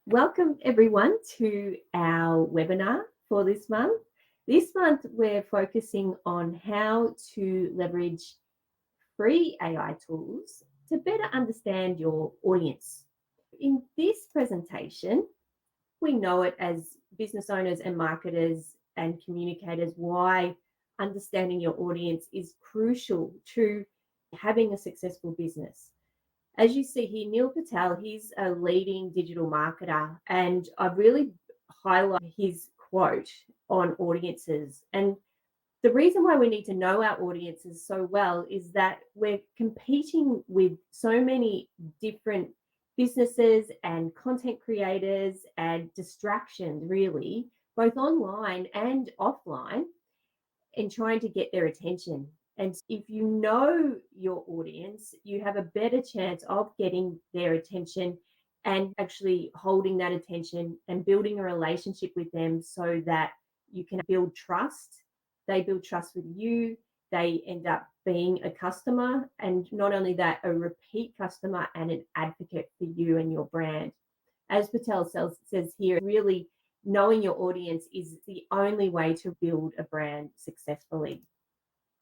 Welcome everyone to our webinar for this month. This month we're focusing on how to leverage free AI tools to better understand your audience. In this presentation, we know it as business owners and marketers and communicators why understanding your audience is crucial to having a successful business. As you see here, Neil Patel, he's a leading digital marketer, and I've really highlighted his quote on audiences. And the reason why we need to know our audiences so well is that we're competing with so many different businesses and content creators and distractions, really, both online and offline, in trying to get their attention. And if you know your audience, you have a better chance of getting their attention and actually holding that attention and building a relationship with them so that you can build trust. They build trust with you. They end up being a customer. And not only that, a repeat customer and an advocate for you and your brand. As Patel says here, really knowing your audience is the only way to build a brand successfully.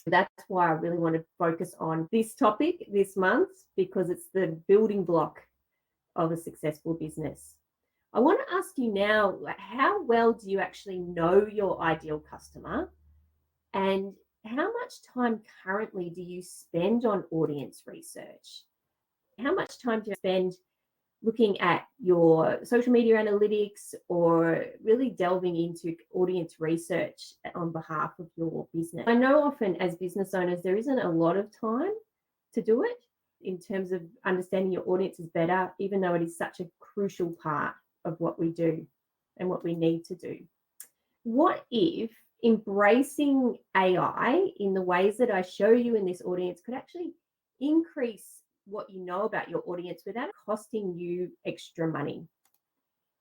That's why I really want to focus on this topic this month, because it's the building block of a successful business. I want to ask you now, how well do you actually know your ideal customer? And how much time currently do you spend on audience research? How much time do you spend looking at your social media analytics or really delving into audience research on behalf of your business? I know often as business owners, there isn't a lot of time to do it in terms of understanding your audiences better, even though it is such a crucial part of what we do and what we need to do. What if embracing AI in the ways that I show you in this audience could actually increase what you know about your audience without costing you extra money?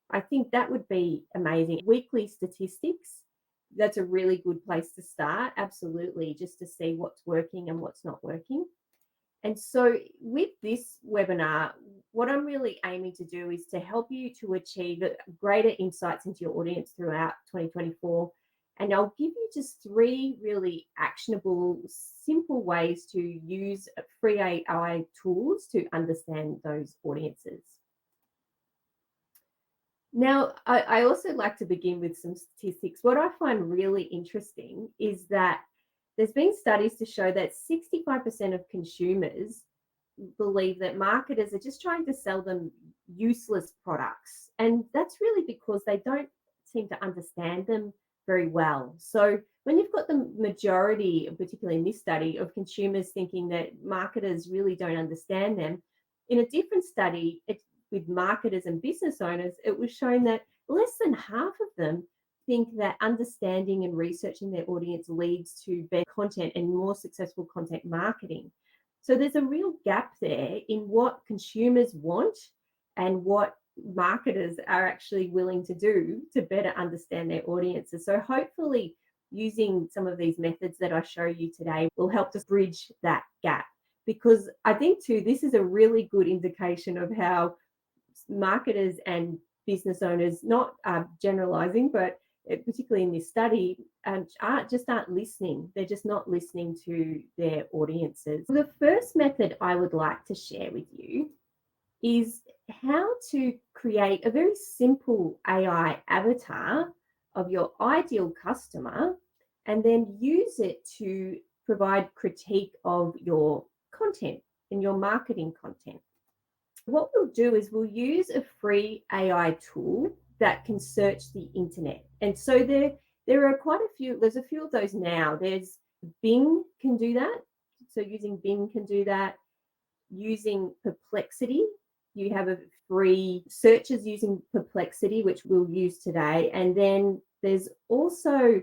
I think that would be amazing. Weekly statistics, that's a really good place to start. Absolutely, just to see what's working and what's not working. And so with this webinar, what I'm really aiming to do is to help you to achieve greater insights into your audience throughout 2024. And I'll give you just 3 really actionable, simple ways to use free AI tools to understand those audiences. Now, I also like to begin with some statistics. What I find really interesting is that there's been studies to show that 65% of consumers believe that marketers are just trying to sell them useless products. And that's really because they don't seem to understand them very well. So when you've got the majority, particularly in this study, of consumers thinking that marketers really don't understand them, in a different study with marketers and business owners, it was shown that less than half of them think that understanding and researching their audience leads to better content and more successful content marketing. So there's a real gap there in what consumers want and what marketers are actually willing to do to better understand their audiences. So hopefully using some of these methods that I show you today will help to bridge that gap, because I think too, this is a really good indication of how marketers and business owners, not generalizing, but particularly in this study, aren't listening. They're just not listening to their audiences. The first method I would like to share with you is how to create a very simple AI avatar of your ideal customer and then use it to provide critique of your content and your marketing content. What we'll do is we'll use a free AI tool that can search the internet. And so there are quite a few, there's a few of those now. There's Bing can do that. So using Bing can do that. Using Perplexity, you have a free searches using Perplexity, which we'll use today. And then there's also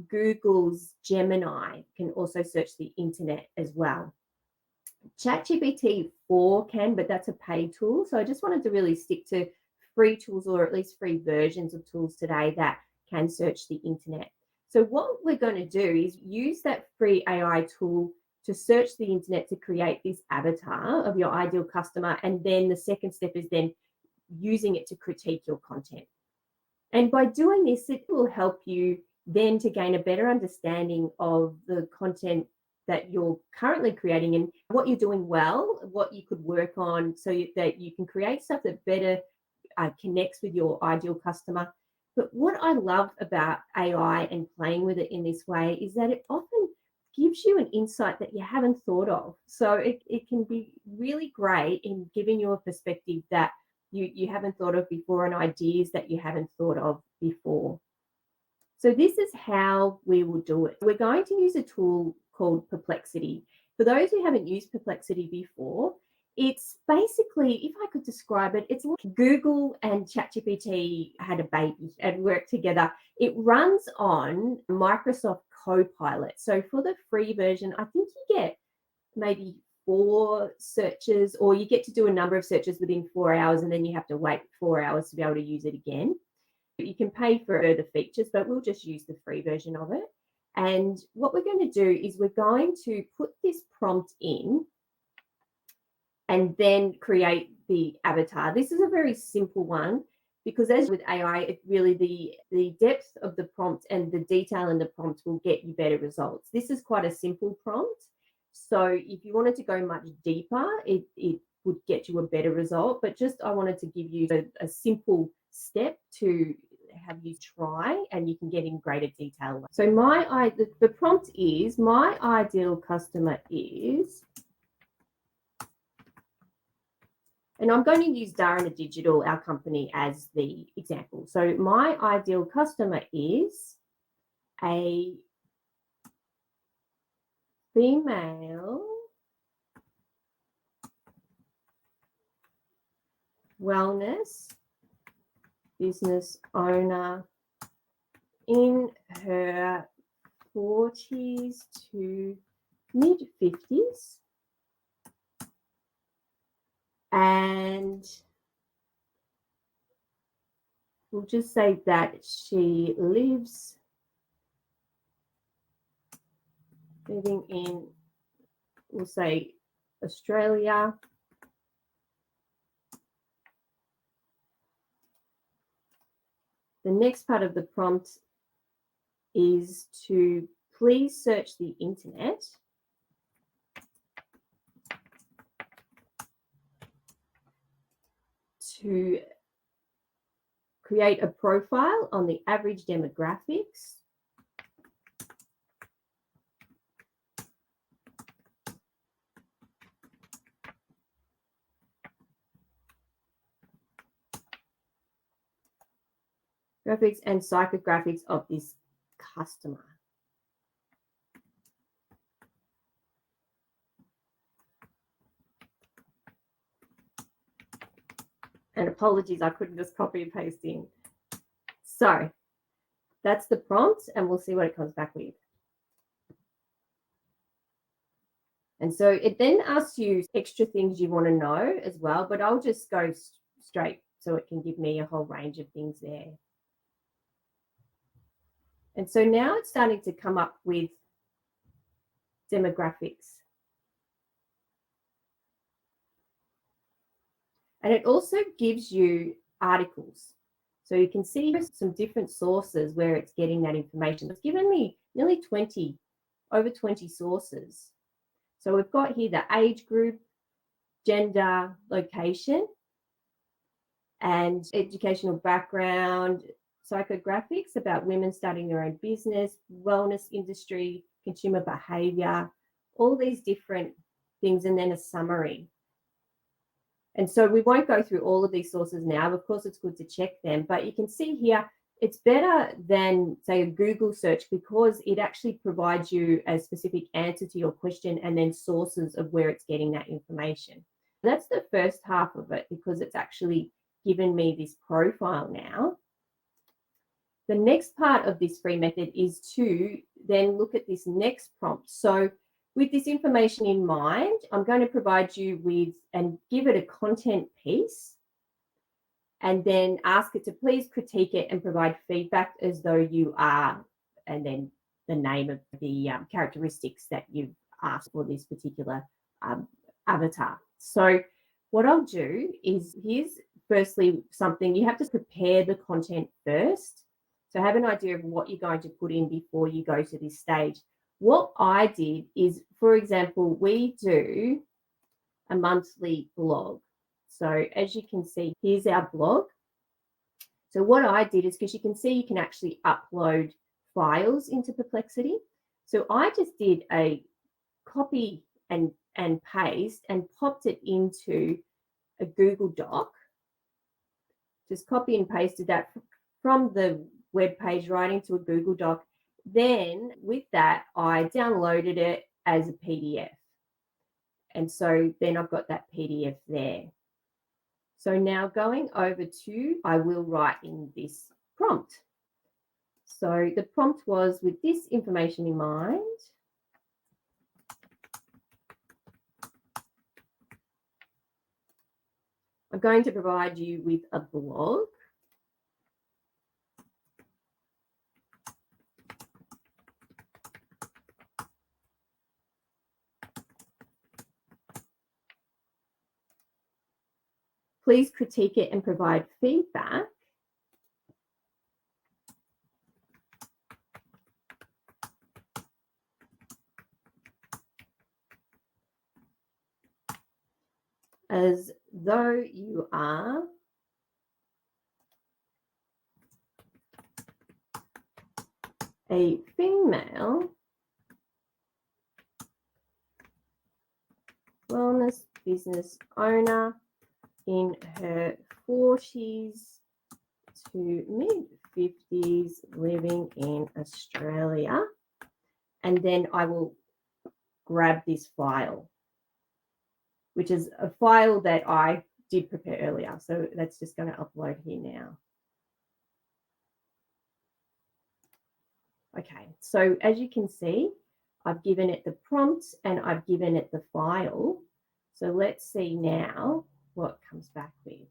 Google's Gemini can also search the internet as well. ChatGPT 4 can, but that's a paid tool. So I just wanted to really stick to free tools, or at least free versions of tools today that can search the internet. So what we're going to do is use that free AI tool to search the internet to create this avatar of your ideal customer. And then the second step is then using it to critique your content. And by doing this, it will help you then to gain a better understanding of the content that you're currently creating and what you're doing well, what you could work on so that you can create stuff that better connects with your ideal customer. But what I love about AI and playing with it in this way is that it often gives you an insight that you haven't thought of. So it can be really great in giving you a perspective that you haven't thought of before and ideas that you haven't thought of before. So this is how we will do it. We're going to use a tool called Perplexity. For those who haven't used Perplexity before, it's basically, if I could describe it, it's like Google and ChatGPT had a baby and worked together. It runs on Microsoft Copilot. So for the free version, I think you get maybe 4 searches, or you get to do a number of searches within 4 hours, and then you have to wait 4 hours to be able to use it again. You can pay for further features, but we'll just use the free version of it. And what we're going to do is we're going to put this prompt in and then create the avatar. This is a very simple one because as with AI, it really the depth of the prompt and the detail in the prompt will get you better results. This is quite a simple prompt. So if you wanted to go much deeper, it would get you a better result. But just I wanted to give you a simple step to have you try, and you can get in greater detail. So the prompt is, my ideal customer is, and I'm going to use Dharana Digital, our company, as the example. So my ideal customer is a female wellness business owner in her 40s to mid 50s, and we'll just say that she living in, we'll say, Australia. The next part of the prompt is to please search the internet to create a profile on the average demographics graphics and psychographics of this customer. And apologies, I couldn't just copy and paste in. So that's the prompt, and we'll see what it comes back with. And so it then asks you extra things you want to know as well, but I'll just go straight so it can give me a whole range of things there. And so now it's starting to come up with demographics. And it also gives you articles. So you can see some different sources where it's getting that information. It's given me nearly over 20 sources. So we've got here the age group, gender, location, and educational background, psychographics about women starting their own business, wellness industry, consumer behavior, all these different things, and then a summary. And so we won't go through all of these sources now. Of course, it's good to check them, but you can see here, it's better than, say, a Google search because it actually provides you a specific answer to your question and then sources of where it's getting that information. That's the first half of it because it's actually given me this profile now. The next part of this free method is to then look at this next prompt. So with this information in mind, I'm going to provide you with and give it a content piece and then ask it to please critique it and provide feedback as though you are, and then the name of the characteristics that you've asked for this particular avatar. So what I'll do is, here's firstly something, you have to prepare the content first. So have an idea of what you're going to put in before you go to this stage. What I did is, for example, we do a monthly blog. So as you can see, here's our blog. So what I did is, because you can see you can actually upload files into Perplexity. So I just did a copy and paste and popped it into a Google Doc. Just copy and pasted that from the web page right into a Google Doc. Then with that, I downloaded it as a PDF. And so then I've got that PDF there. So now going over to, I will write in this prompt. So the prompt was, with this information in mind, I'm going to provide you with a blog. Please critique it and provide feedback. As though you are a female wellness business owner in her 40s to mid-50s living in Australia. And then I will grab this file, which is a file that I did prepare earlier. So that's just going to upload here now. Okay, so as you can see, I've given it the prompt and I've given it the file. So let's see now what comes back with.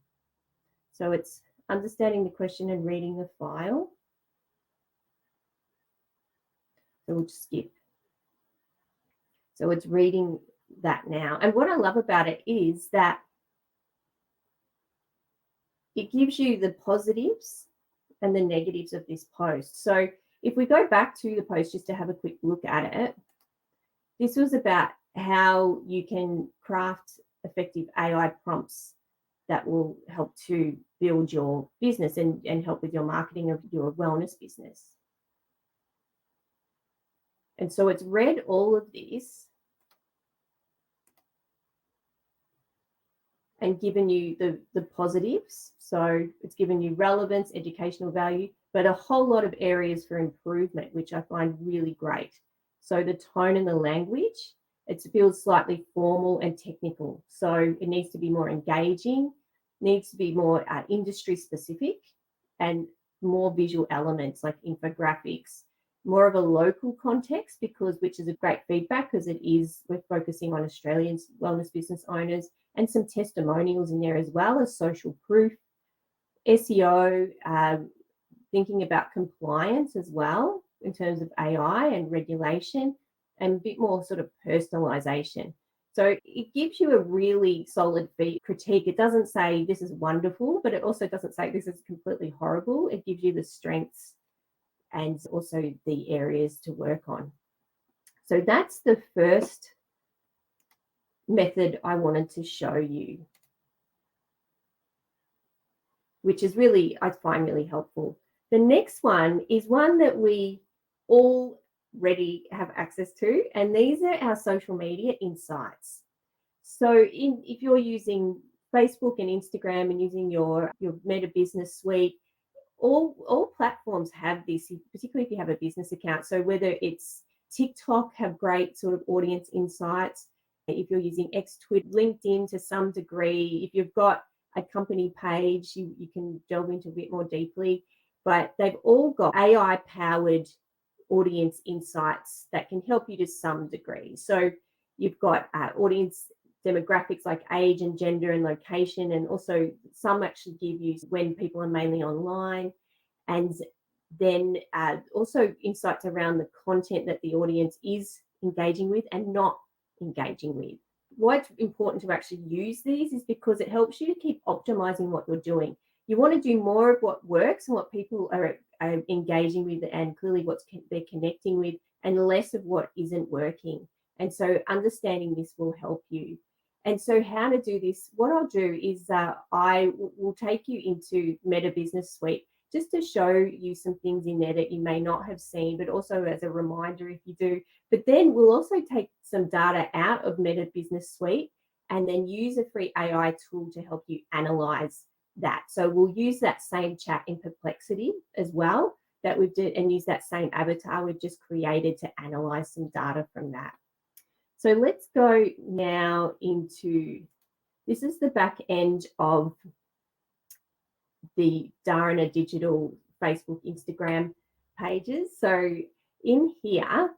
So it's understanding the question and reading the file. So we'll just skip. So it's reading that now. And what I love about it is that it gives you the positives and the negatives of this post. So if we go back to the post just to have a quick look at it, this was about how you can craft effective AI prompts that will help to build your business and help with your marketing of your wellness business. And so it's read all of this and given you the positives. So it's given you relevance, educational value, but a whole lot of areas for improvement, which I find really great. So the tone and the language, it feels slightly formal and technical. So it needs to be more engaging, needs to be more industry specific, and more visual elements like infographics, more of a local context, which is a great feedback, because we're focusing on Australian wellness business owners, and some testimonials in there as well as social proof, SEO, thinking about compliance as well in terms of AI and regulation, and a bit more sort of personalization. So it gives you a really solid critique. It doesn't say this is wonderful, but it also doesn't say this is completely horrible. It gives you the strengths and also the areas to work on. So that's the first method I wanted to show you, which is really, I find really helpful. The next one is one that we already have access to, and these are our social media insights. So if you're using Facebook and Instagram and using your Meta Business Suite, all platforms have this, particularly if you have a business account. So whether it's TikTok, have great sort of audience insights. If you're using X, Twitter, LinkedIn to some degree, if you've got a company page, you can delve into a bit more deeply. But they've all got AI-powered audience insights that can help you to some degree. So you've got audience demographics like age and gender and location, and also some actually give you when people are mainly online, and then also insights around the content that the audience is engaging with and not engaging with. why it's important to actually use these is because it helps you to keep optimizing what you're doing. You want to do more of what works and what people are engaging with and clearly they're connecting with, and less of what isn't working. And so understanding this will help you. And so how to do this, what I'll do is I will take you into Meta Business Suite just to show you some things in there that you may not have seen, but also as a reminder if you do. But then we'll also take some data out of Meta Business Suite and then use a free AI tool to help you analyze that. So we'll use that same chat in Perplexity as well that we've did, and use that same avatar we've just created to analyze some data from that. So let's go now into, this is the back end of the Dharana digital Facebook, Instagram pages. So in here,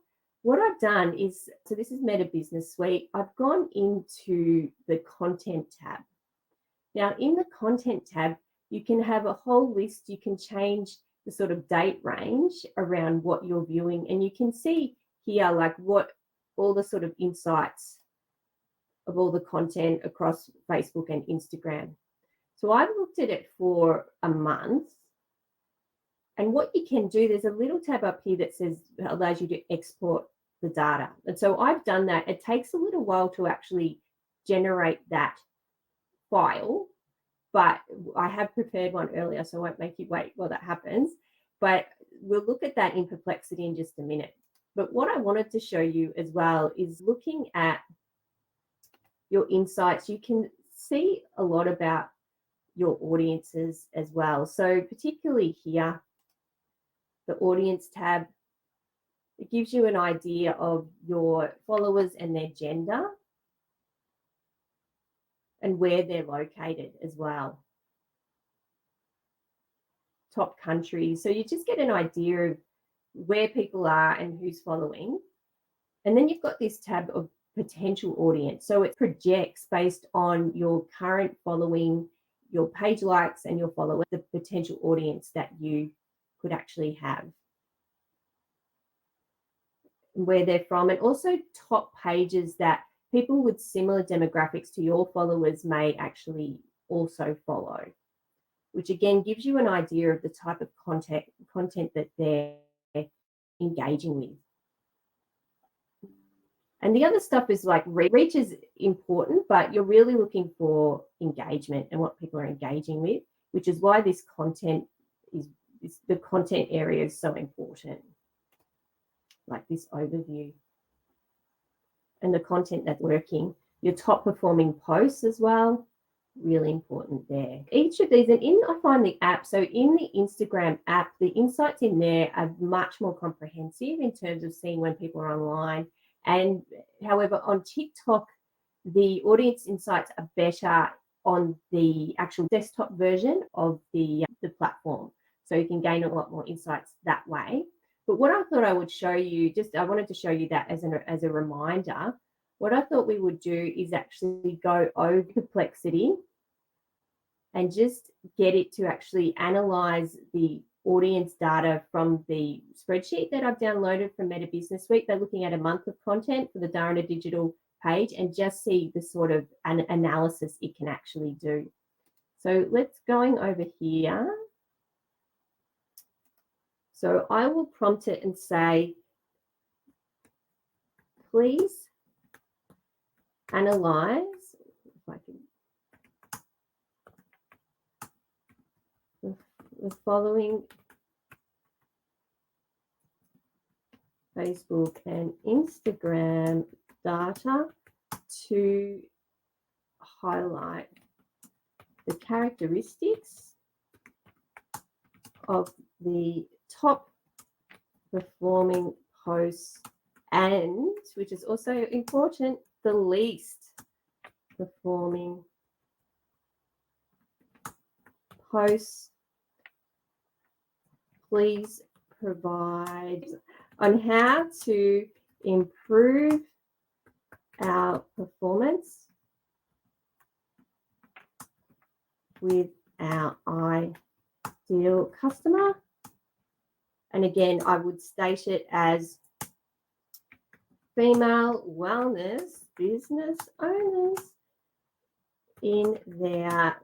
what I've done is, so this is Meta Business Suite. I've gone into the content tab. Now in the content tab, you can have a whole list. You can change the sort of date range around what you're viewing. And you can see here, like what all the sort of insights of all the content across Facebook and Instagram. So I've looked at it for a month. And what you can do, there's a little tab up here that says, allows you to export the data. And so I've done that. It takes a little while to actually generate that file, but I have prepared one earlier, so I won't make you wait while that happens. But we'll look at that in Perplexity in just a minute. But what I wanted to show you as well is looking at your insights. You can see a lot about your audiences as well. So particularly here, the audience tab, it gives you an idea of your followers and their gender and where they're located as well. Top countries. So you just get an idea of where people are and who's following. And then you've got this tab of potential audience. So it projects based on your current following, your page likes and your followers, the potential audience that you could actually have, where they're from, and also top pages that people with similar demographics to your followers may actually also follow, which again gives you an idea of the type of content that they're engaging with. And the other stuff is like reach is important, but you're really looking for engagement and what people are engaging with, which is why this content is the content area is so important, like this overview. And the content that's working, your top performing posts as well, really important there. Each of these, and I find the app, so in the Instagram app, the insights in there are much more comprehensive in terms of seeing when people are online. And however, on TikTok, the audience insights are better on the actual desktop version of the platform. So you can gain a lot more insights that way. But what I thought I would show you, I wanted to show you that as a reminder. What I thought we would do is actually go over Perplexity and just get it to actually analyze the audience data from the spreadsheet that I've downloaded from Meta Business Suite. They're looking at a month of content for the Dharana digital page and just see the sort of an analysis it can actually do. So let's going over here. So I will prompt it and say, please analyze, if I can, the following Facebook and Instagram data to highlight the characteristics of the top performing posts and, which is also important, the least performing posts. Please provide on how to improve our performance with our ideal customer. And again, I would state it as female wellness business owners in their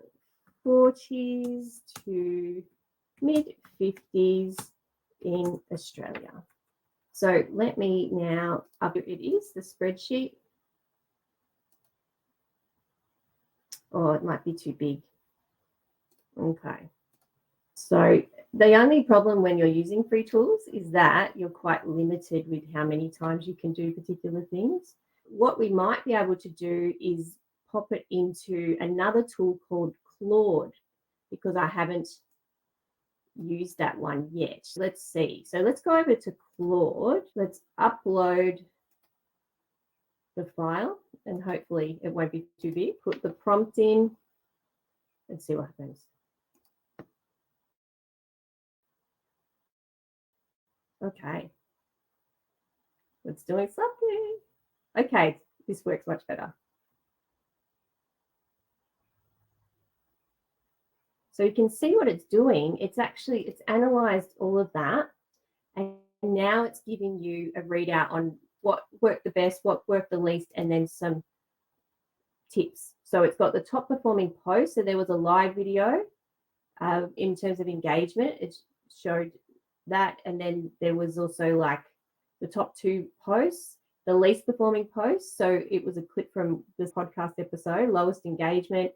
40s to mid 50s in Australia. So let me now, it is the spreadsheet. Oh, it might be too big. Okay. So the only problem when you're using free tools is that you're quite limited with how many times you can do particular things. What we might be able to do is pop it into another tool called Claude, because I haven't used that one yet. Let's see. So let's go over to Claude. Let's upload the file, and hopefully it won't be too big. Put the prompt in and see what happens. Okay. It's doing something. Okay, this works much better. So you can see what it's doing. It's analyzed all of that. And now it's giving you a readout on what worked the best, what worked the least, and then some tips. So it's got the top performing post. So there was a live video in terms of engagement. It showed that. And then there was also like the top 2 posts, the least performing posts. So it was a clip from this podcast episode, lowest engagement,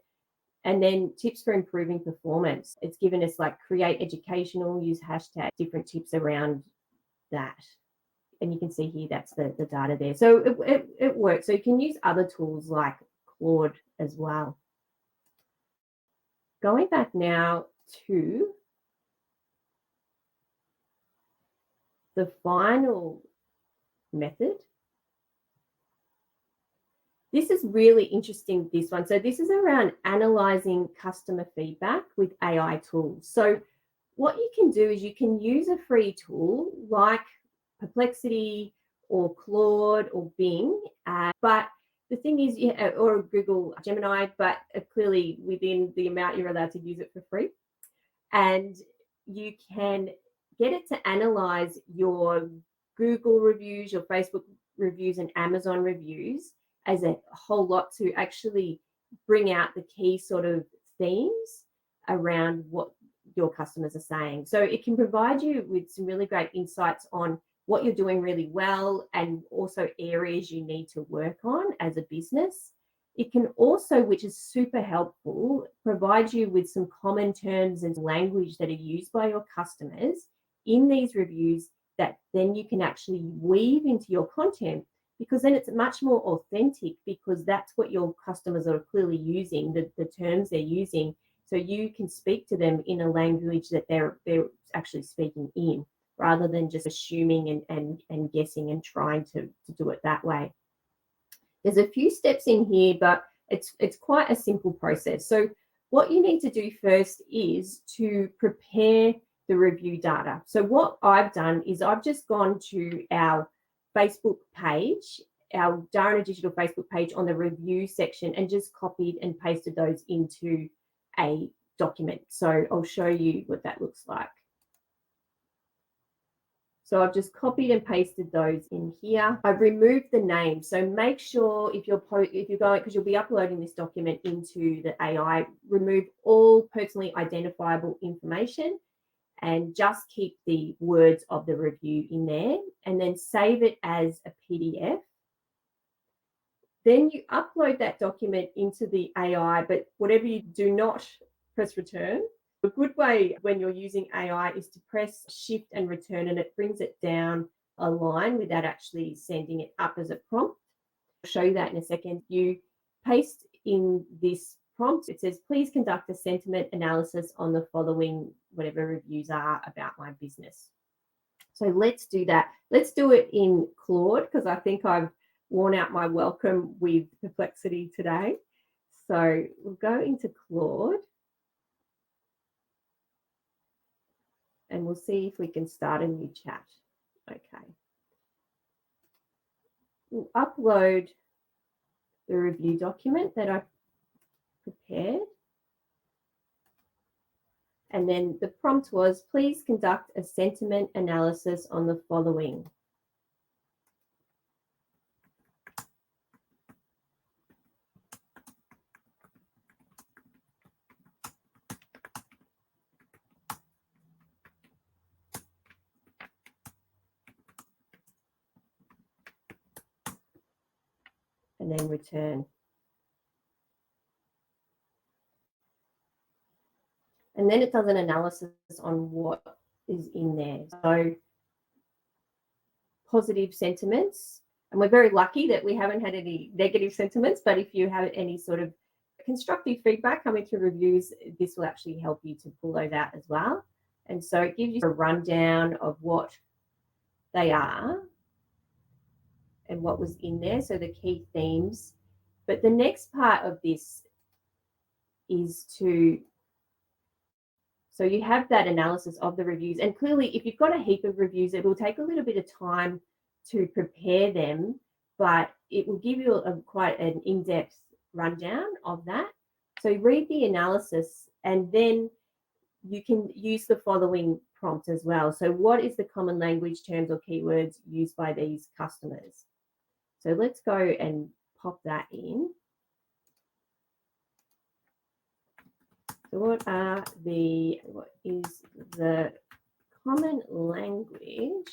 and then tips for improving performance. It's given us like create educational, use hashtag, different tips around that. And you can see here, that's the data there. So it works. So you can use other tools like Claude as well. Going back now to the final method. This is really interesting, this one. So this is around analyzing customer feedback with AI tools. So what you can do is you can use a free tool like Perplexity or Claude or Bing, but the thing is, or Google Gemini, but clearly within the amount you're allowed to use it for free. And you can get it to analyze your Google reviews, your Facebook reviews, and Amazon reviews as a whole lot to actually bring out the key sort of themes around what your customers are saying. So it can provide you with some really great insights on what you're doing really well and also areas you need to work on as a business. It can also, which is super helpful, provide you with some common terms and language that are used by your customers in these reviews that then you can actually weave into your content, because then it's much more authentic, because that's what your customers are clearly using, the terms they're using. So you can speak to them in a language that they're actually speaking in, rather than just assuming and guessing and trying to do it that way. There's a few steps in here, but it's quite a simple process. So what you need to do first is to prepare the review data. So what I've done is I've just gone to our Facebook page, our Dharana Digital Facebook page, on the review section, and just copied and pasted those into a document. So I'll show you what that looks like. So I've just copied and pasted those in here. I've removed the name. So make sure if you're going, because you'll be uploading this document into the AI, remove all personally identifiable information and just keep the words of the review in there, and then save it as a PDF. Then you upload that document into the AI, but whatever you do, not press return. A good way when you're using AI is to press shift and return, and it brings it down a line without actually sending it up as a prompt. I'll show you that in a second. You paste in this prompt. It says, please conduct a sentiment analysis on the following, whatever reviews are about my business. So let's do that. Let's do it in Claude, because I think I've worn out my welcome with Perplexity today. So we'll go into Claude. And we'll see if we can start a new chat. Okay. We'll upload the review document that I've prepared. And then the prompt was, please conduct a sentiment analysis on the following. then return. And then it does an analysis on what is in there. So positive sentiments, and we're very lucky that we haven't had any negative sentiments, but if you have any sort of constructive feedback coming through reviews, this will actually help you to pull those out as well. And so it gives you a rundown of what they are and what was in there, so the key themes. But the next part of this is so you have that analysis of the reviews, and clearly if you've got a heap of reviews, it will take a little bit of time to prepare them, but it will give you quite an in-depth rundown of that. So read the analysis, and then you can use the following prompt as well. So what is the common language, terms or keywords used by these customers? So let's go and pop that in. So what is the common language,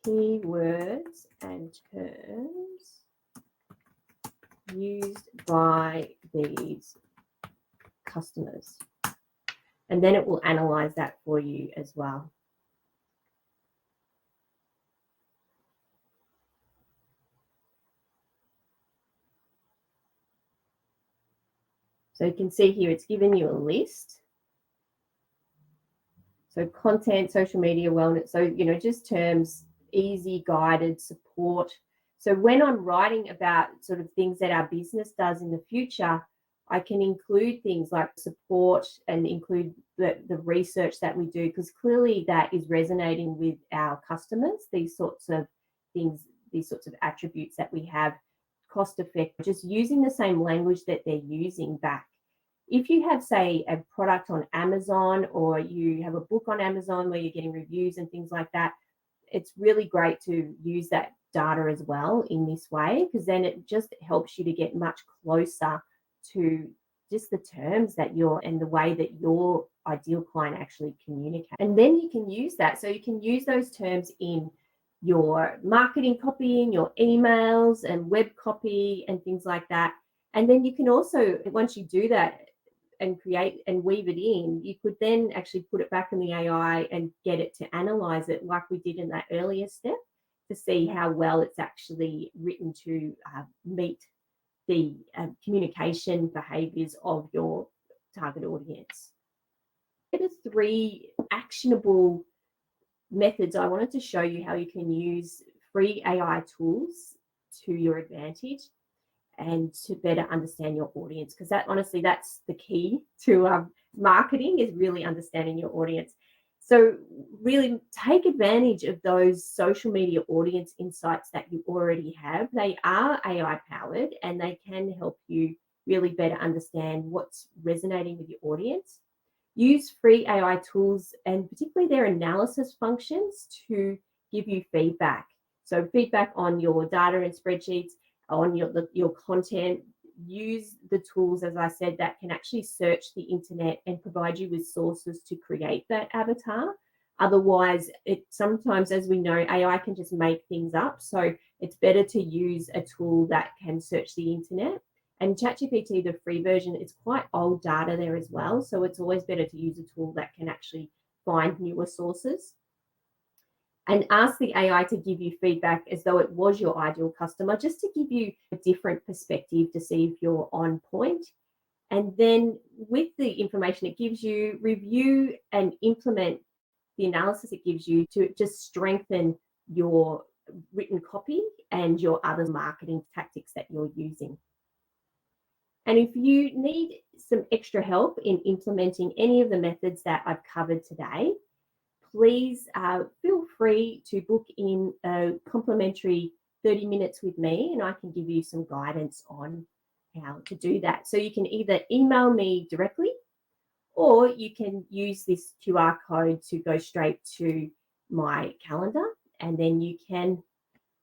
keywords and terms used by these customers? And then it will analyze that for you as well. So you can see here, it's given you a list. So content, social media, wellness. So, just terms, easy, guided, support. So when I'm writing about sort of things that our business does in the future, I can include things like support and include the research that we do, because clearly that is resonating with our customers, these sorts of things, these sorts of attributes that we have, cost effective, just using the same language that they're using back. If you have, say, a product on Amazon, or you have a book on Amazon where you're getting reviews and things like that, it's really great to use that data as well in this way, because then it just helps you to get much closer to just the terms that and the way that your ideal client actually communicates. And then you can use that. So you can use those terms in your marketing copy, in your emails and web copy and things like that. And then you can also, once you do that and create and weave it in, you could then actually put it back in the AI and get it to analyze it like we did in that earlier step, to see how well it's actually written to meet the communication behaviors of your target audience. There are 3 actionable methods I wanted to show you how you can use free AI tools to your advantage and to better understand your audience, because honestly, that's the key to marketing, is really understanding your audience. So really take advantage of those social media audience insights that you already have. They are AI powered, and they can help you really better understand what's resonating with your audience. Use free AI tools, and particularly their analysis functions, to give you feedback. So feedback on your data and spreadsheets, on your content. Use the tools, as I said, that can actually search the internet and provide you with sources to create that avatar. Otherwise, sometimes, as we know, AI can just make things up. So it's better to use a tool that can search the internet. And ChatGPT, the free version, it's quite old data there as well. So it's always better to use a tool that can actually find newer sources. And ask the AI to give you feedback as though it was your ideal customer, just to give you a different perspective to see if you're on point. And then with the information it gives you, review and implement the analysis it gives you to just strengthen your written copy and your other marketing tactics that you're using. And if you need some extra help in implementing any of the methods that I've covered today, please feel free to book in a complimentary 30 minutes with me, and I can give you some guidance on how to do that. So you can either email me directly, or you can use this QR code to go straight to my calendar, and then you can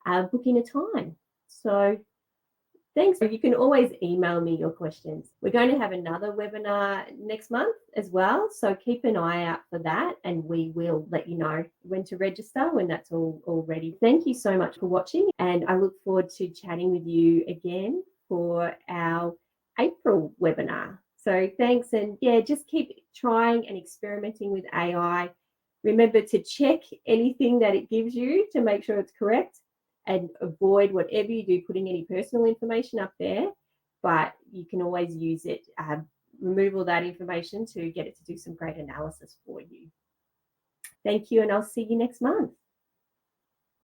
book in a time. So Thanks. You can always email me your questions. We're going to have another webinar next month as well, so keep an eye out for that, and we will let you know when to register when that's all ready. Thank you so much for watching, and I look forward to chatting with you again for our April webinar. So thanks, and yeah, just keep trying and experimenting with AI. Remember to check anything that it gives you to make sure it's correct, and avoid whatever you do putting any personal information up there, but you can always use it, remove all that information to get it to do some great analysis for you. Thank you, and I'll see you next month.